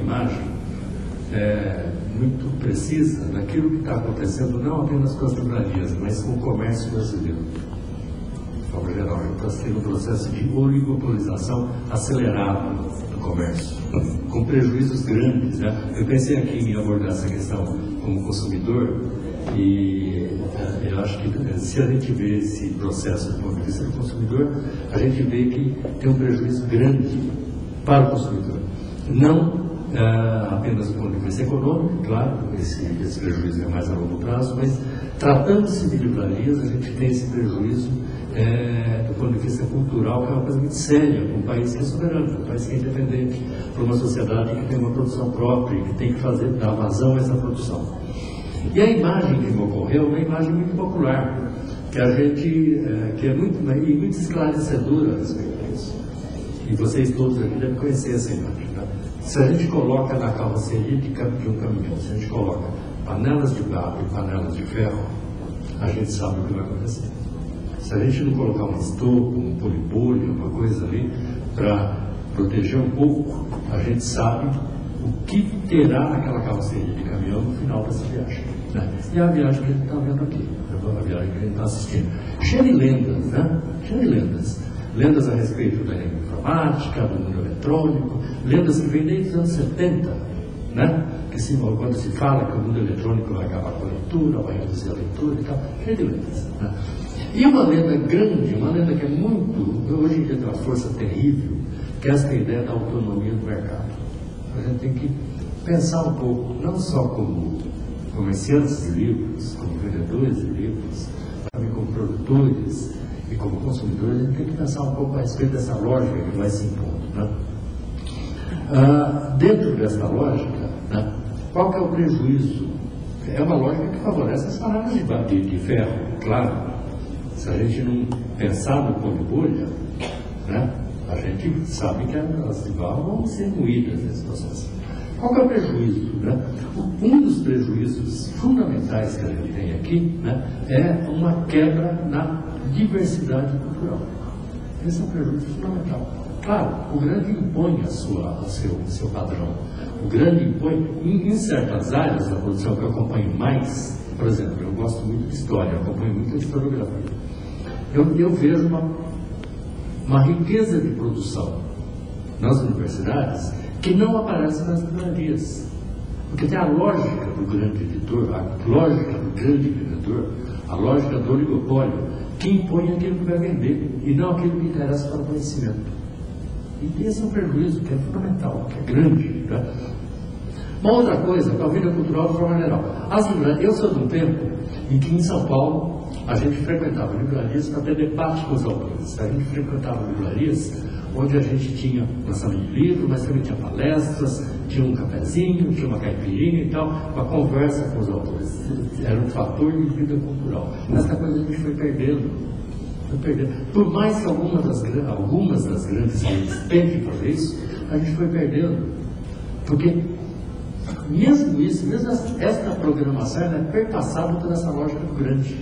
imagem muito precisa daquilo que está acontecendo, não apenas com as livrarias, mas com o comércio brasileiro. De forma geral, está sendo um processo de oligopolização acelerado do comércio, com prejuízos grandes, né? Eu pensei aqui em abordar essa questão como consumidor, e eu acho que se a gente vê esse processo do ponto de vista do consumidor, a gente vê que tem um prejuízo grande para o consumidor. Não apenas do ponto de vista econômico, claro, esse prejuízo é mais a longo prazo, mas tratando-se de livrarias, a gente tem esse prejuízo do ponto de vista cultural, que é uma coisa muito séria, para um país que é soberano, um país que é independente, para uma sociedade que tem uma produção própria, que tem que dar vazão a essa produção. E a imagem que me ocorreu é uma imagem muito popular, que a gente, que é muito esclarecedora a respeito disso. E vocês todos aqui devem conhecer essa imagem. Tá? Se a gente coloca na carroceria de um caminhão, se a gente coloca panelas de barro e panelas de ferro, a gente sabe o que vai acontecer. Se a gente não colocar um estopo, um polipolho, uma coisa ali, para proteger um pouco, a gente sabe o que terá naquela carroceria de caminhão no final dessa viagem. Né? E a viagem que a gente está vendo aqui, a viagem que a gente está assistindo. Cheia de lendas, né? Cheia de lendas. Lendas a respeito da informática, do mundo eletrônico, lendas que vêm desde os anos 70, né? Que quando se fala que o mundo eletrônico vai acabar com a leitura, vai reduzir a leitura e tal, cheia de lendas. Né? E uma lenda grande, uma lenda que é muito, hoje em dia tem uma força terrível, que é essa ideia da autonomia do mercado. A gente tem que pensar um pouco, não só como comerciantes de livros, como vendedores de livros, também como produtores e como consumidores, a gente tem que pensar um pouco a respeito dessa lógica que vai se impondo. Né? Dentro dessa lógica, né, qual que é o prejuízo? É uma lógica que favorece as panelas de ferro, claro. Se a gente não pensar no polibolha, né, a gente sabe que as de barro vão ser moídas nesse processo. Qual que é o prejuízo? Né? Um dos prejuízos fundamentais que a gente tem aqui, né, é uma quebra na diversidade cultural. Esse é um prejuízo fundamental. Claro, o grande impõe seu padrão. O grande impõe, em certas áreas da produção que eu acompanho mais, por exemplo, eu gosto muito de história, eu acompanho muito a historiografia. Eu vejo uma riqueza de produção nas universidades que não aparece nas livrarias. Porque tem a lógica do grande editor, a lógica do grande vendedor, a lógica do oligopólio, que impõe aquilo que vai vender e não aquilo que interessa para o conhecimento. E esse é um prejuízo que é fundamental, que é grande. Né? Uma outra coisa, para a vida cultural de forma geral. As livrarias, eu sou de um tempo em que em São Paulo a gente frequentava livrarias para ter debate com os autores. A gente frequentava livrarias onde a gente tinha lançamento de livro, mas também tinha palestras, tinha um cafezinho, tinha uma caipirinha e tal, uma conversa com os autores. Era um fator de vida cultural. Essa coisa a gente foi perdendo. Por mais que algumas das grandes redes tentem fazer isso, a gente foi perdendo. Porque mesmo isso, mesmo esta programação é perpassada por essa lógica do grande.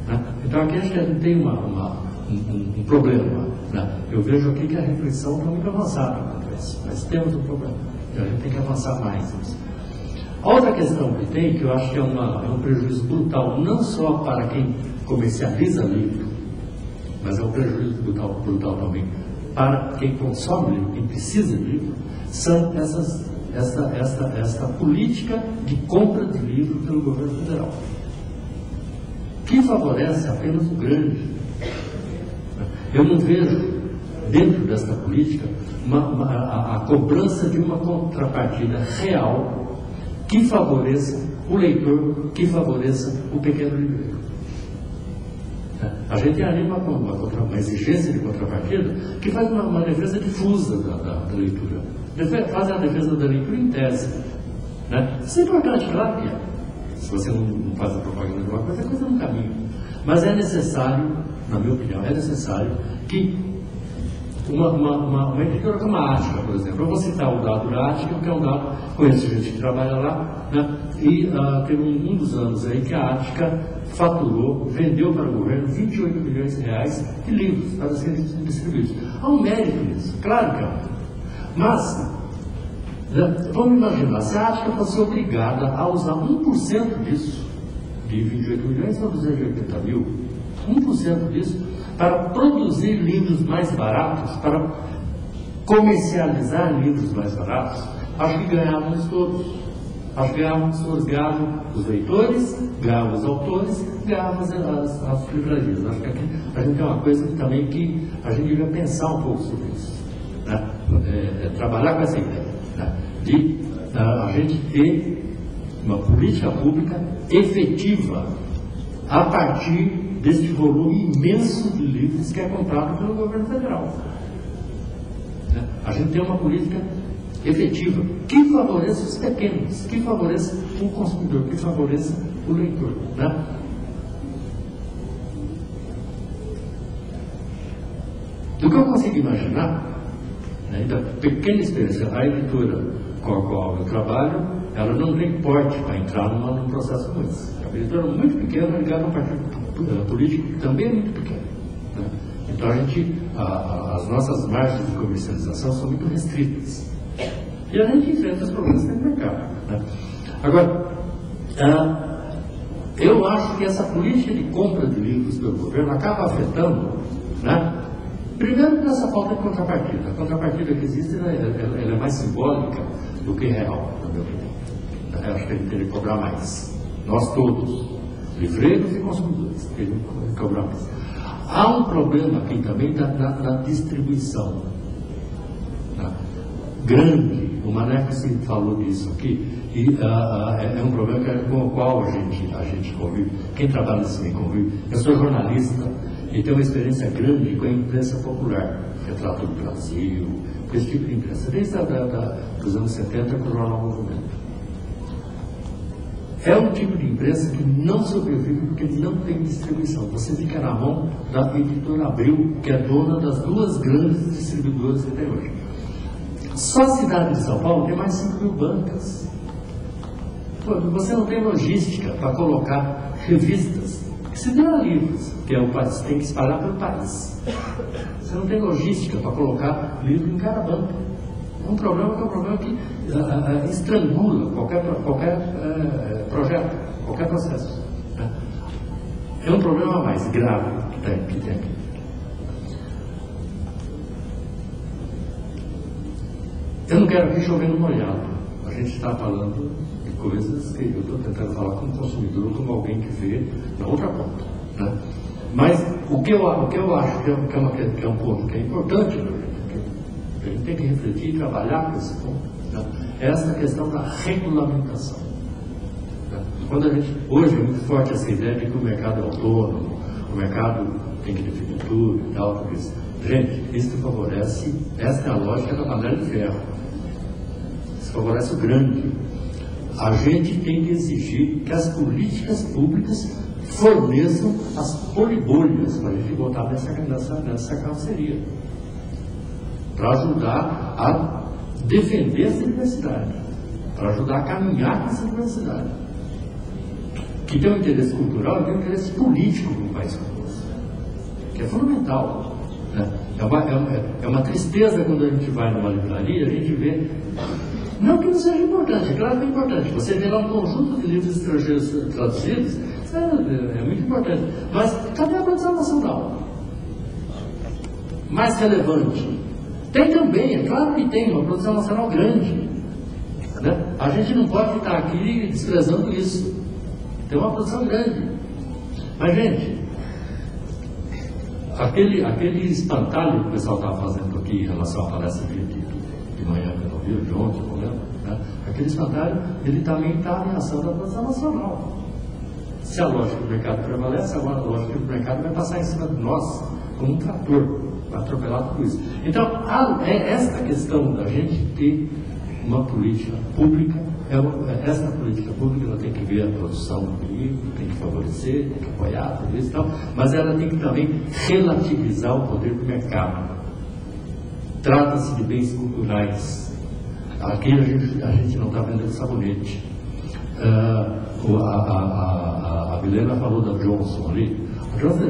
Né? Então aqui acho que a gente tem um problema. Né? Eu vejo aqui que a reflexão está muito avançada quanto a isso, mas temos um problema. Então a gente tem que avançar mais nisso. A outra questão que tem, que eu acho que é um prejuízo brutal, não só para quem comercializa livro, mas é um prejuízo brutal também para quem consome livro, quem precisa de livro, são essa política de compra de livro pelo governo federal, que favorece apenas o grande. Eu não vejo, dentro dessa política, a cobrança de uma contrapartida real que favoreça o leitor, que favoreça o pequeno livreiro. A gente anima uma exigência de contrapartida que faz uma defesa difusa da leitura. Faz a defesa da leitura em tese. Né? Isso é importante, claro que é. Se você não faz a propaganda de uma coisa, é coisa no caminho. Mas é necessário, na minha opinião, é necessário que uma editora como a Ática, por exemplo, eu vou citar o dado da Ática, que é um dado, conheço gente que trabalha lá, né? E teve um dos anos aí que a Ática faturou, vendeu para o governo 28 milhões de reais de livros para serem distribuídos. Há um mérito nisso, claro que há. Mas Vamos imaginar, se a Ática fosse obrigada a usar 1% disso, de 28 milhões para 280 mil, 1% disso, para produzir livros mais baratos, para comercializar livros mais baratos, acho que ganhávamos todos. Acho que ganhávamos todos, ganhavam os leitores, ganhavam os autores, ganhavam as livrarias. Acho que aqui a gente tem uma coisa também que a gente devia pensar um pouco sobre isso, né? Trabalhar com essa ideia, né? De a gente ter uma política pública efetiva a partir deste volume imenso de livros que é comprado pelo governo federal. A gente tem uma política efetiva que favoreça os pequenos, que favoreça o consumidor, que favoreça o leitor, né? Do que eu consigo imaginar, né, da pequena experiência, a editora com a qual eu trabalho, ela não tem porte para entrar num processo como esse. A editora é muito pequena, ligada a um partido político que também é muito pequeno, né? Então as nossas margens de comercialização são muito restritas. E a gente enfrenta os problemas do mercado, né? Agora, eu acho que essa política de compra de livros pelo governo acaba afetando, né? Primeiro, nessa falta de contrapartida. A contrapartida que existe, ela é mais simbólica do que real, na minha opinião. Eu acho que a gente teria que cobrar mais. Nós todos, livreiros e consumidores, teríamos que cobrar mais. Há um problema aqui também na distribuição, né? Grande. O Maneco se falou disso aqui, e é um problema com o qual a gente convive. Quem trabalha nesse meio convive. Eu sou jornalista e tenho uma experiência grande com a imprensa popular, Retrato do Brasil, com esse tipo de imprensa, desde os anos 70 com o Jornal Movimento. É um tipo de imprensa que não sobrevive porque não tem distribuição. Você fica na mão da editora Abril, que é dona das duas grandes distribuidoras que tem hoje. Só a cidade de São Paulo tem mais 5 mil bancas. Você não tem logística para colocar revistas. Se der livros, que é o país, tem que espalhar pelo país. Você não tem logística para colocar livro em cada banca. É um problema que estrangula qualquer projeto, qualquer processo. É um problema mais grave que tem aqui. Eu não quero aqui chover no molhado. A gente está falando de coisas que eu estou tentando falar como consumidor, como alguém que vê na outra ponta, né? Mas o que eu acho que é um ponto que é importante, que a gente tem que refletir e trabalhar com esse ponto, né? É essa questão da regulamentação. Né? Quando a gente, hoje é muito forte essa ideia de que o mercado é autônomo, o mercado tem que definir tudo e tal, tudo isso. Gente, isso favorece, essa é a lógica da panela de ferro. Isso favorece o grande. A gente tem que exigir que as políticas públicas forneçam as polibolhas para a gente botar nessa carroceria, para ajudar a defender essa diversidade, para ajudar a caminhar com essa diversidade, que tem um interesse cultural e tem um interesse político no país como esse, que é fundamental, né? É uma tristeza quando a gente vai numa livraria, a gente vê, não que não seja importante, é claro que é importante, você vê lá um conjunto de livros estrangeiros traduzidos, é muito importante, mas cadê a produção nacional? Mais relevante. Tem também, é claro que tem, uma produção nacional grande, né? A gente não pode estar aqui desprezando isso. Tem uma produção grande. Mas, gente, aquele espantalho que o pessoal estava fazendo aqui em relação à palestra de manhã, que eu não vi, de ontem, não lembro, né? Aquele espantalho, ele também está em ação da produção nacional. Se a lógica do mercado prevalece, agora a lógica do mercado vai passar em cima de nós, como um trator, vai atropelar tudo isso. Então, esta questão da gente ter uma política pública, essa política pública ela tem que ver a produção do livro, tem que favorecer, tem que apoiar, tudo isso e tal, mas ela tem que também relativizar o poder do mercado. Trata-se de bens culturais. Aqui a gente não está vendendo sabonete. A Milena falou da Johnson ali. A Johnson,